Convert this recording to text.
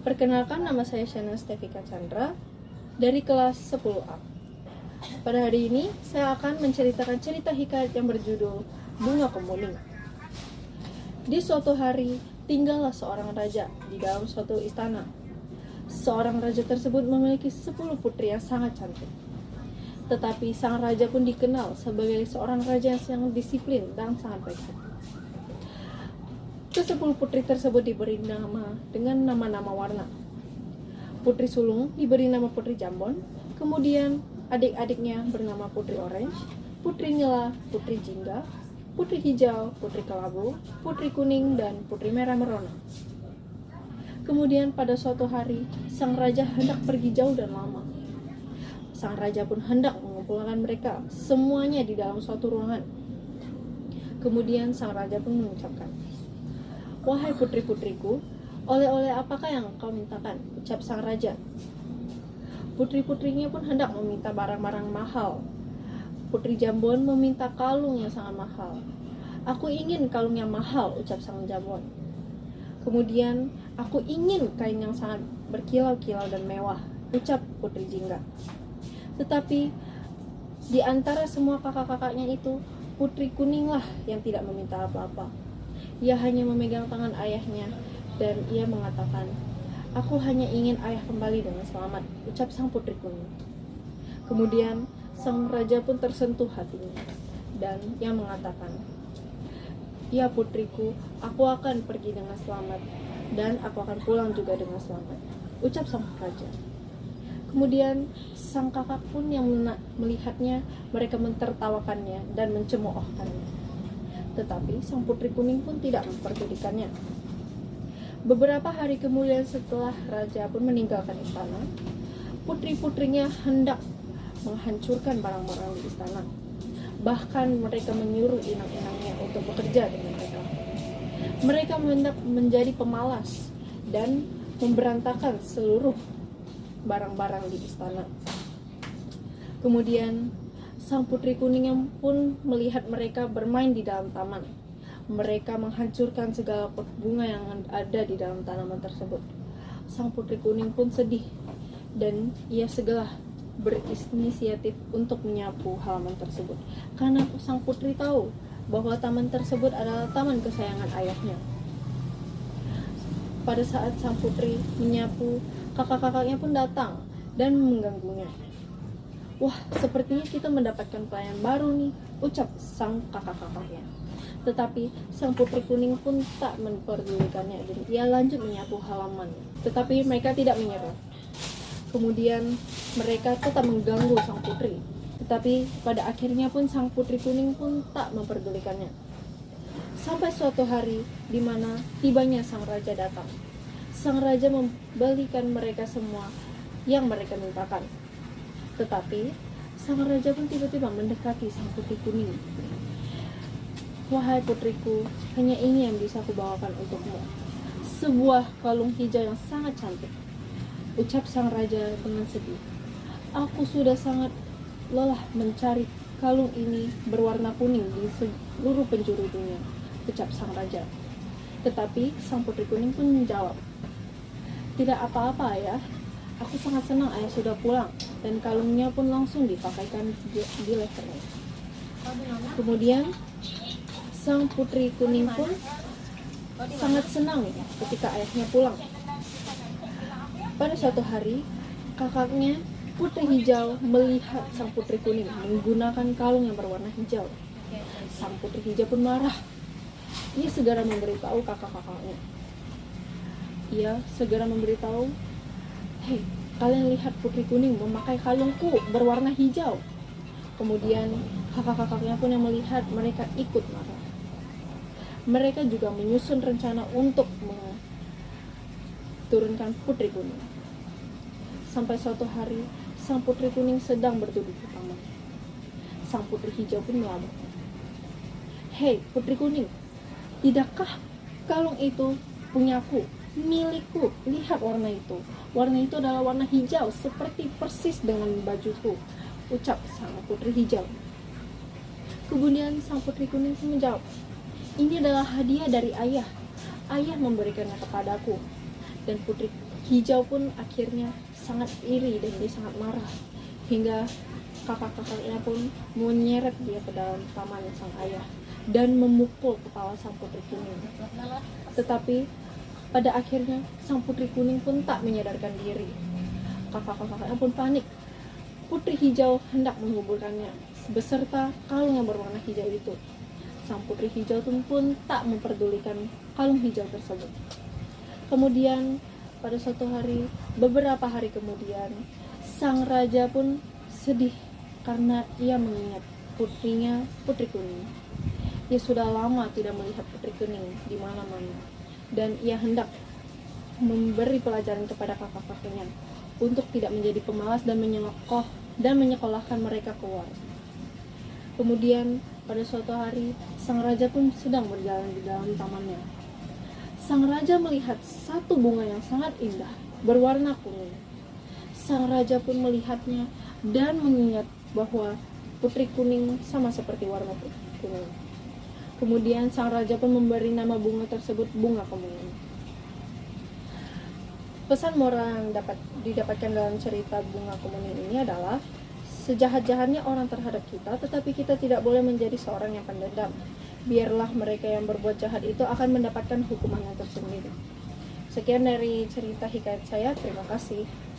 Perkenalkan, nama saya Shana Stevika Chandra dari kelas 10A. Pada hari ini, saya akan menceritakan cerita hikayat yang berjudul Bunga Kemuning. Di suatu hari, tinggallah seorang raja di dalam suatu istana. Seorang raja tersebut memiliki 10 putri yang sangat cantik. Tetapi sang raja pun dikenal sebagai seorang raja yang sangat disiplin dan sangat baik hati. Ke-10 putri tersebut diberi nama dengan nama-nama warna. Putri sulung diberi nama Putri Jambon, kemudian adik-adiknya bernama Putri Orange, Putri Nila, Putri Jingga, Putri Hijau, Putri Kelabu, Putri Kuning, dan Putri Merah Merona. Kemudian pada suatu hari, sang raja hendak pergi jauh dan lama. Sang raja pun hendak mengumpulkan mereka semuanya di dalam suatu ruangan. Kemudian sang raja pun mengucapkan, "Wahai putri-putriku, oleh-oleh apakah yang kau mintakan?" ucap sang raja. Putri-putrinya pun hendak meminta barang-barang mahal. Putri Jambon meminta kalung yang sangat mahal. "Aku ingin kalung yang mahal," ucap sang Jambon. Kemudian, "Aku ingin kain yang sangat berkilau-kilau dan mewah," ucap Putri Jingga. Tetapi di antara semua kakak-kakaknya itu, Putri Kuninglah yang tidak meminta apa-apa. Ia hanya memegang tangan ayahnya dan ia mengatakan, "Aku hanya ingin ayah kembali dengan selamat," ucap sang Putri Kuning. Kemudian sang raja pun tersentuh hatinya dan ia mengatakan, "Ya putriku, aku akan pergi dengan selamat dan aku akan pulang juga dengan selamat," ucap sang raja. Kemudian sang kakak pun yang melihatnya, mereka mentertawakannya dan mencemoohkannya. Tetapi sang Putri Kuning pun tidak memperdulikannya. Beberapa hari kemudian setelah raja pun meninggalkan istana, putri-putrinya hendak menghancurkan barang-barang di istana. Bahkan mereka menyuruh inang-inangnya untuk bekerja dengan mereka. Mereka hendak menjadi pemalas dan memberantakan seluruh barang-barang di istana. Kemudian sang Putri Kuning yang pun melihat mereka bermain di dalam taman. Mereka menghancurkan segala pot bunga yang ada di dalam tanaman tersebut. Sang Putri Kuning pun sedih dan ia segera berinisiatif untuk menyapu halaman tersebut. Karena sang putri tahu bahwa taman tersebut adalah taman kesayangan ayahnya. Pada saat sang putri menyapu, kakak-kakaknya pun datang dan mengganggunya. "Wah, sepertinya kita mendapatkan pelayan baru nih," ucap sang kakak-kakaknya. Tetapi sang Putri Kuning pun tak memperdulikannya dan ia lanjut menyapu halaman. Tetapi mereka tidak menyerah. Kemudian mereka tetap mengganggu sang putri. Tetapi pada akhirnya pun sang Putri Kuning pun tak memperdulikannya. Sampai suatu hari di mana tibanya sang raja datang. Sang raja memberikan mereka semua yang mereka mintakan. Tetapi sang raja pun tiba-tiba mendekati sang Putri Kuning. "Wahai putriku, hanya ini yang bisa aku bawakan untukmu. Sebuah kalung hijau yang sangat cantik," ucap sang raja dengan sedih. "Aku sudah sangat lelah mencari kalung ini berwarna kuning di seluruh penjuru dunia," ucap sang raja. Tetapi sang Putri Kuning pun menjawab, "Tidak apa-apa ayah, aku sangat senang ayah sudah pulang," dan kalungnya pun langsung dipakaikan di lehernya. Kemudian sang Putri Kuning pun sangat senang ketika ayahnya pulang. Pada suatu hari, kakaknya Putri Hijau melihat sang Putri Kuning menggunakan kalung yang berwarna hijau. Sang Putri Hijau pun marah. Ia segera memberitahu kakak-kakaknya. Ia segera memberitahu, "Hei, kalian lihat Putri Kuning memakai kalungku berwarna hijau." Kemudian kakak-kakaknya pun yang melihat, mereka ikut marah. Mereka juga menyusun rencana untuk turunkan Putri Kuning. Sampai suatu hari, sang Putri Kuning sedang berduduk di taman. Sang Putri Hijau pun melambung, "Hei Putri Kuning, tidakkah kalung itu punyaku, milikku? Lihat warna itu. Warna itu adalah warna hijau, seperti persis dengan bajuku," ucap sang Putri Hijau. Kemudian sang Putri Kuning pun menjawab, "Ini adalah hadiah dari ayah. Ayah memberikannya kepadaku. Dan putri hijau pun akhirnya sangat iri dan dia sangat marah, hingga kakak-kakaknya pun menyeret dia ke dalam taman sang ayah dan memukul kepala sang putri kuning. Tetapi pada akhirnya sang putri kuning pun tak menyadarkan diri. Kakak-kakaknya pun panik. Putri hijau hendak menguburkannya beserta kalung yang berwarna hijau itu. Sang putri hijau pun tak memperdulikan kalung hijau tersebut. Kemudian pada suatu hari, beberapa hari kemudian, sang raja pun sedih karena ia mengingat putrinya, putri kuning. Ia sudah lama tidak melihat putri kuning di mana-mana, dan ia hendak memberi pelajaran kepada kakak-kakaknya untuk tidak menjadi pemalas dan menyekolahkan mereka keluar. Kemudian pada suatu hari, sang raja pun sedang berjalan di dalam tamannya. Sang raja melihat satu bunga yang sangat indah, berwarna kuning. Sang raja pun melihatnya dan mengingat bahwa putri kuning sama seperti warna kuning. Kemudian sang raja pun memberi nama bunga tersebut bunga kemuning. Pesan moral yang dapat didapatkan dalam cerita bunga kemuning ini adalah sejahat-jahatnya orang terhadap kita, tetapi kita tidak boleh menjadi seorang yang pendendam. Biarlah mereka yang berbuat jahat itu akan mendapatkan hukuman yang tersendiri. Sekian dari cerita hikayat saya. Terima kasih.